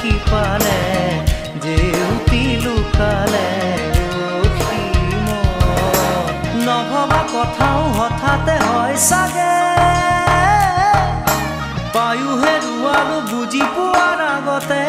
কি পালে জেউতি লুকালে নভবা কথাও হঠাতে হয় চাগে পায়ো হেৰুৱালো বুজি পোৱাৰ আগতে